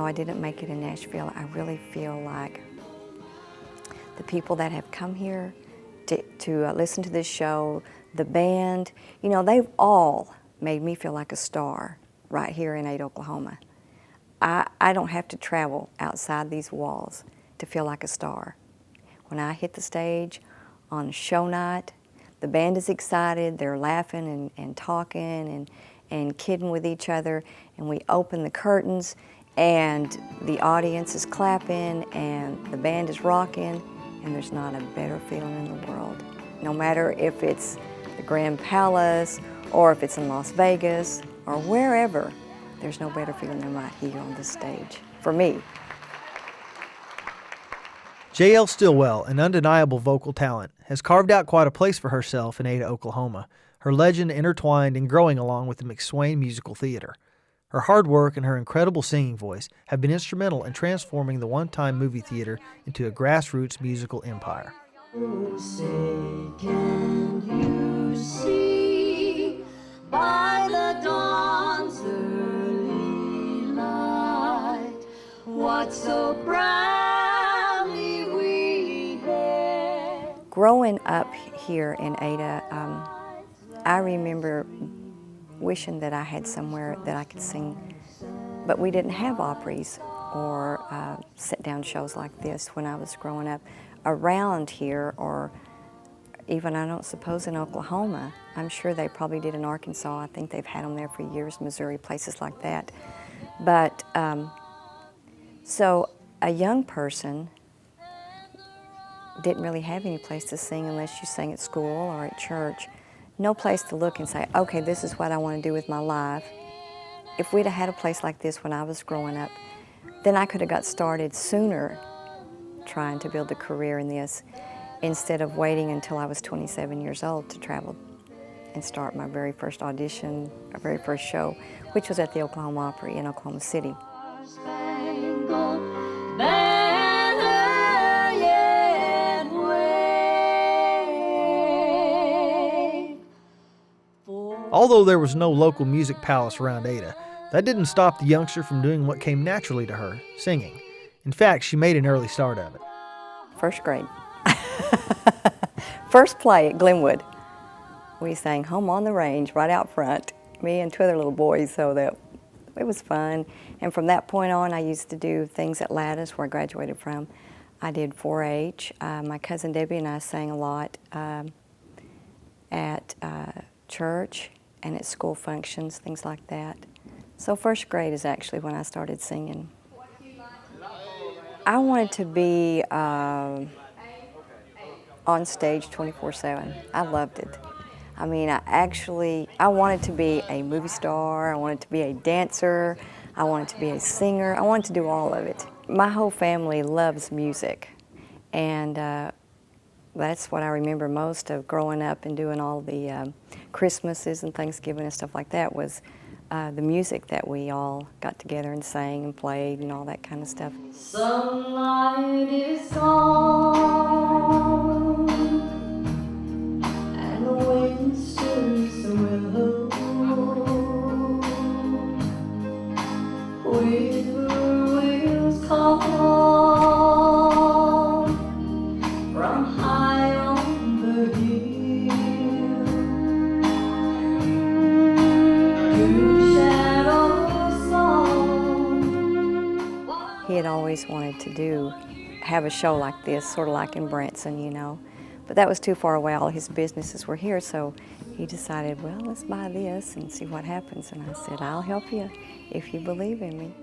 though I didn't make it in Nashville, I really feel like the people that have come here to listen to this show, the band, you know, they've all made me feel like a star right here in Ada, Oklahoma. I don't have to travel outside these walls to feel like a star. When I hit the stage on show night, the band is excited, they're laughing and talking and kidding with each other, and we open the curtains and the audience is clapping and the band is rocking, and there's not a better feeling in the world. No matter if it's the Grand Palace or if it's in Las Vegas or wherever, there's no better feeling than right here on this stage, for me. J.L. Stillwell, an undeniable vocal talent, has carved out quite a place for herself in Ada, Oklahoma, her legend intertwined and growing along with the McSwain Musical Theater. Her hard work and her incredible singing voice have been instrumental in transforming the one-time movie theater into a grassroots musical empire. Oh, say, can you see by the dawn's early light what so proudly we hailed? Growing up here in Ada, I remember wishing that I had somewhere that I could sing, but we didn't have Opries or sit-down shows like this when I was growing up. Around here, or even I don't suppose in Oklahoma, I'm sure they probably did in Arkansas. I think they've had them there for years, Missouri, places like that. But so a young person didn't really have any place to sing unless you sang at school or at church. No place to look and say, okay, this is what I want to do with my life. If we'd have had a place like this when I was growing up, then I could have got started sooner trying to build a career in this instead of waiting until I was 27 years old to travel and start my very first audition, our very first show, which was at the Oklahoma Opry in Oklahoma City. Although there was no local music palace around Ada, that didn't stop the youngster from doing what came naturally to her, singing. In fact, she made an early start of it. First grade. First play at Glenwood. We sang Home on the Range right out front, me and two other little boys, so that it was fun. And from that point on, I used to do things at Lattice, where I graduated from. I did 4-H. My cousin Debbie and I sang a lot at church and at school functions, things like that. So first grade is actually when I started singing. I wanted to be on stage 24/7. I loved it. I mean, I wanted to be a movie star, I wanted to be a dancer, I wanted to be a singer, I wanted to do all of it. My whole family loves music, and that's what I remember most of growing up and doing all the Christmases and Thanksgiving and stuff like that was the music that we all got together and sang and played and all that kind of stuff. Sunlight is gone and the wind stirs the willow. Whippoorwills call from high on the hill. He had always wanted to have a show like this, sort of like in Branson, you know. But that was too far away. All his businesses were here, so he decided, well, let's buy this and see what happens. And I said, I'll help you if you believe in me.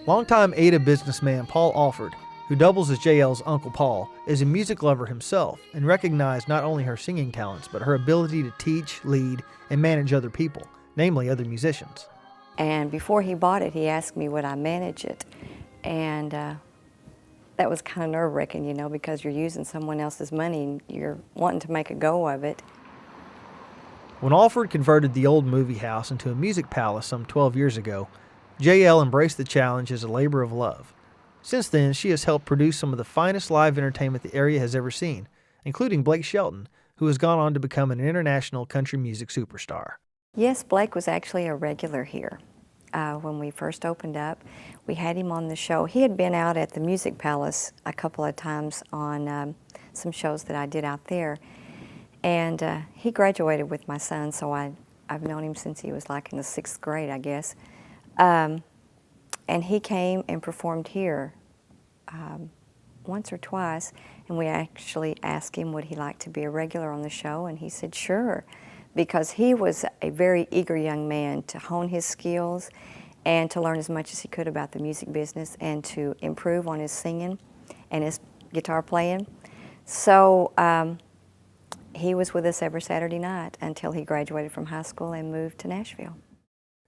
Longtime Ada businessman Paul Alford, who doubles as JL's Uncle Paul, is a music lover himself and recognized not only her singing talents, but her ability to teach, lead, and manage other people, namely other musicians. And before he bought it, he asked me would I manage it. And that was kind of nerve-wracking, you know, because you're using someone else's money and you're wanting to make a go of it. When Alford converted the old movie house into a music palace some 12 years ago, JL embraced the challenge as a labor of love. Since then, she has helped produce some of the finest live entertainment the area has ever seen, including Blake Shelton, who has gone on to become an international country music superstar. Yes, Blake was actually a regular here. when we first opened up. We had him on the show. He had been out at the Music Palace a couple of times on some shows that I did out there. And he graduated with my son, so I've known him since he was like in the 6th grade, I guess. And he came and performed here once or twice, and we actually asked him would he like to be a regular on the show, and he said sure, because he was a very eager young man to hone his skills and to learn as much as he could about the music business and to improve on his singing and his guitar playing. So he was with us every Saturday night until he graduated from high school and moved to Nashville.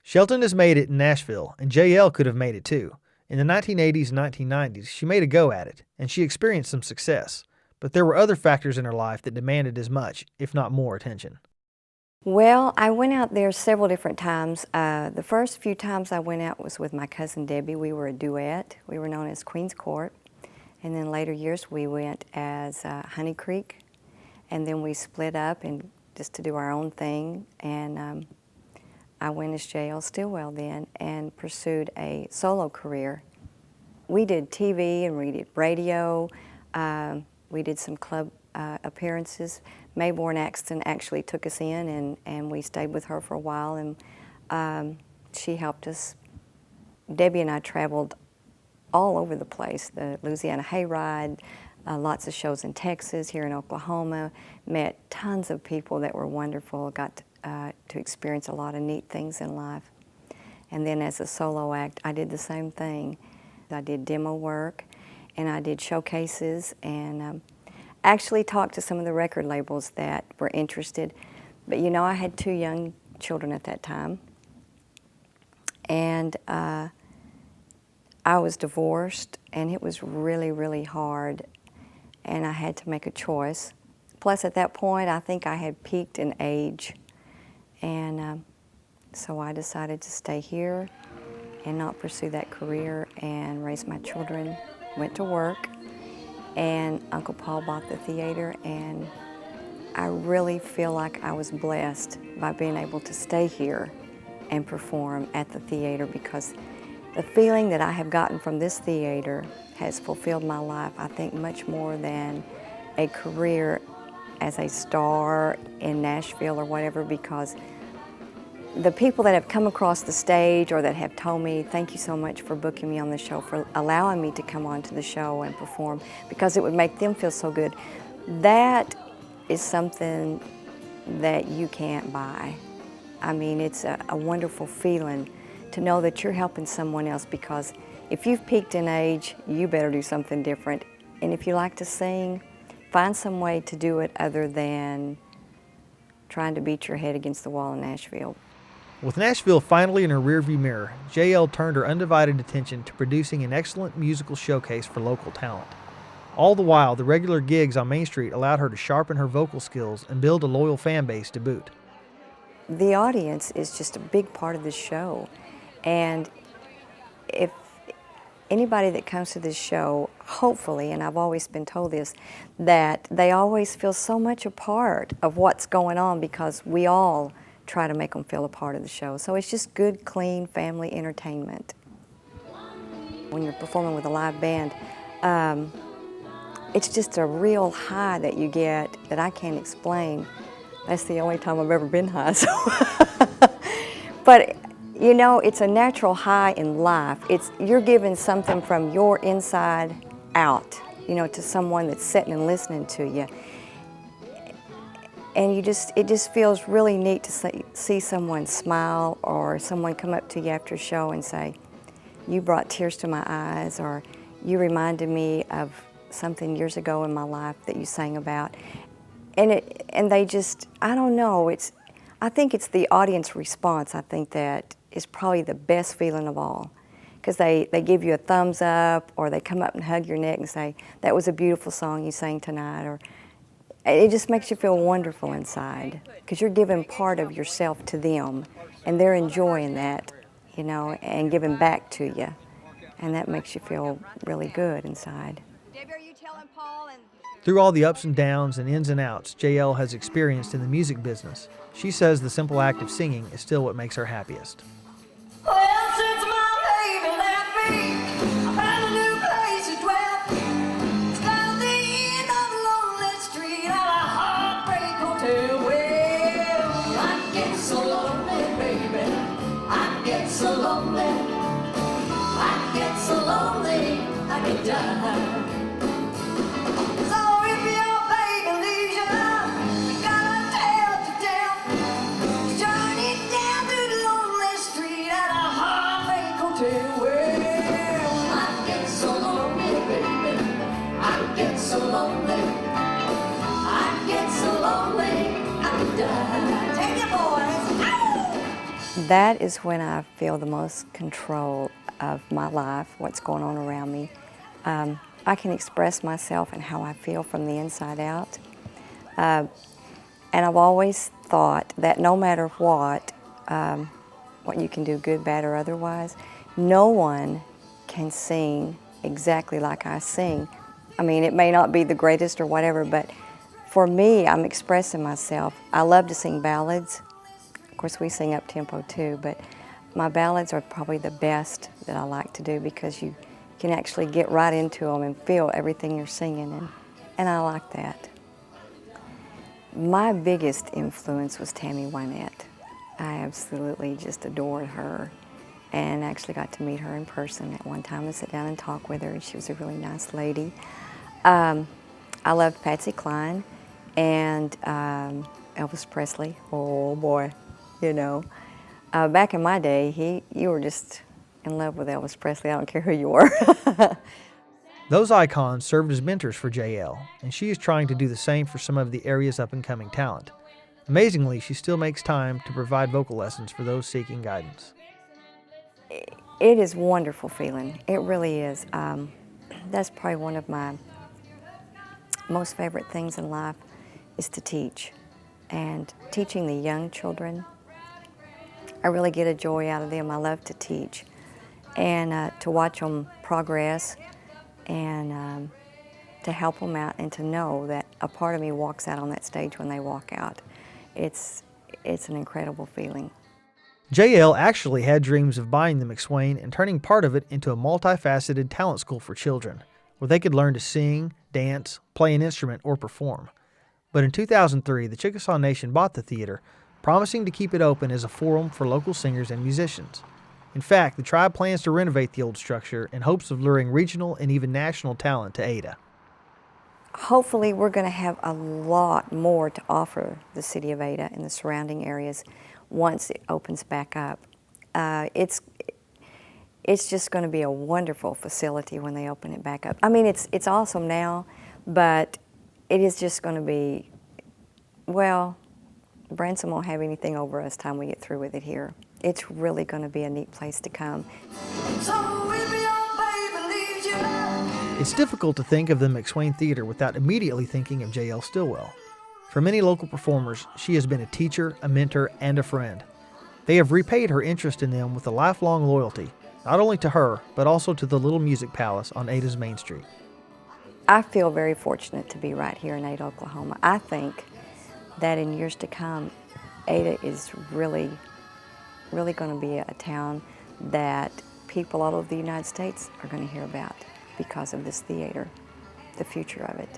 Shelton has made it in Nashville, and JL could have made it too. In the 1980s and 1990s, she made a go at it, and she experienced some success. But there were other factors in her life that demanded as much, if not more, attention. Well, I went out there several different times. The first few times I went out was with my cousin Debbie. We were a duet. We were known as Queen's Court. And then later years we went as Honey Creek. And then we split up and just to do our own thing. And I went as J.L. Stillwell then and pursued a solo career. We did TV and we did radio. We did some club appearances. Mayborn Axton actually took us in, and we stayed with her for a while, and she helped us. Debbie and I traveled all over the place, the Louisiana Hayride, lots of shows in Texas, here in Oklahoma, met tons of people that were wonderful, got to experience a lot of neat things in life. And then as a solo act, I did the same thing. I did demo work, and I did showcases, and actually talked to some of the record labels that were interested. But you know, I had 2 young children at that time, and I was divorced, and it was really, really hard, and I had to make a choice. Plus, at that point, I think I had peaked in age, and so I decided to stay here and not pursue that career and raise my children, went to work, and Uncle Paul bought the theater, and I really feel like I was blessed by being able to stay here and perform at the theater, because the feeling that I have gotten from this theater has fulfilled my life, I think, much more than a career as a star in Nashville or whatever, because the people that have come across the stage or that have told me, thank you so much for booking me on the show, for allowing me to come on to the show and perform, because it would make them feel so good. That is something that you can't buy. I mean, it's a wonderful feeling to know that you're helping someone else, because if you've peaked in age, you better do something different. And if you like to sing, find some way to do it other than trying to beat your head against the wall in Nashville. With Nashville finally in her rearview mirror, JL turned her undivided attention to producing an excellent musical showcase for local talent. All the while, the regular gigs on Main Street allowed her to sharpen her vocal skills and build a loyal fan base to boot. The audience is just a big part of the show, and if anybody that comes to this show, hopefully, and I've always been told this, that they always feel so much a part of what's going on, because we all try to make them feel a part of the show. So it's just good, clean family entertainment. When you're performing with a live band, it's just a real high that you get that I can't explain. That's the only time I've ever been high. So but you know, it's a natural high in life. You're giving something from your inside out, you know, to someone that's sitting and listening to you. And it just feels really neat to see someone smile, or someone come up to you after a show and say, you brought tears to my eyes, or you reminded me of something years ago in my life that you sang about. And they just, I don't know, I think it's the audience response, I think, that is probably the best feeling of all. Because they give you a thumbs up, or they come up and hug your neck and say, that was a beautiful song you sang tonight, or it just makes you feel wonderful inside, because you're giving part of yourself to them, and they're enjoying that, you know, and giving back to you. And that makes you feel really good inside. Debbie, are you telling Paul and... Through all the ups and downs and ins and outs JL has experienced in the music business, she says the simple act of singing is still what makes her happiest. Well, me. I found a new place to dwell. It's down the end of a lonely street at a heartbreak hotel. Well, I get so lonely, baby. I get so lonely. I get so lonely, I could die. So if your baby leaves you, you gotta tell to tell. Journey down through the lonely street at a heartbreak hotel. Well, I get so lonely, baby. I get so lonely. I get so lonely, I could die. Take it, boys. Ow! That is when I feel the most control of my life, what's going on around me. I can express myself and how I feel from the inside out. And I've always thought that no matter what you can do, good, bad, or otherwise, no one can sing exactly like I sing. I mean, it may not be the greatest or whatever, but for me, I'm expressing myself. I love to sing ballads. Of course, we sing up-tempo too, but my ballads are probably the best that I like to do because you can actually get right into them and feel everything you're singing, and I like that. My biggest influence was Tammy Wynette. I absolutely just adored her and actually got to meet her in person at one time and sit down and talk with her, and she was a really nice lady. I loved Patsy Cline and Elvis Presley. Oh boy, you know. Back in my day, you were just in love with Elvis Presley. I don't care who you were. Those icons served as mentors for JL, and she is trying to do the same for some of the area's up-and-coming talent. Amazingly, she still makes time to provide vocal lessons for those seeking guidance. It is a wonderful feeling. It really is. That's probably one of my most favorite things in life is to teach. And teaching the young children, I really get a joy out of them. I love to teach and to watch them progress and to help them out and to know that a part of me walks out on that stage when they walk out. It's an incredible feeling. JL actually had dreams of buying the McSwain and turning part of it into a multifaceted talent school for children, where they could learn to sing, dance, play an instrument, or perform. But in 2003, the Chickasaw Nation bought the theater, promising to keep it open as a forum for local singers and musicians. In fact, the tribe plans to renovate the old structure in hopes of luring regional and even national talent to Ada. Hopefully we're going to have a lot more to offer the city of Ada and the surrounding areas once it opens back up. It's just going to be a wonderful facility when they open it back up. I mean, it's awesome now, but it is just going to be, well, Branson won't have anything over us time we get through with it here. It's really going to be a neat place to come. So if your baby leaves you, It's difficult to think of the McSwain Theater without immediately thinking of JL Stillwell. For many local performers, she has been a teacher, a mentor, and a friend. They have repaid her interest in them with a lifelong loyalty, not only to her, but also to the Little Music Palace on Ada's Main Street. I feel very fortunate to be right here in Ada, Oklahoma. I think that in years to come, Ada is really going to be a town that people all over the United States are going to hear about because of this theater, the future of it.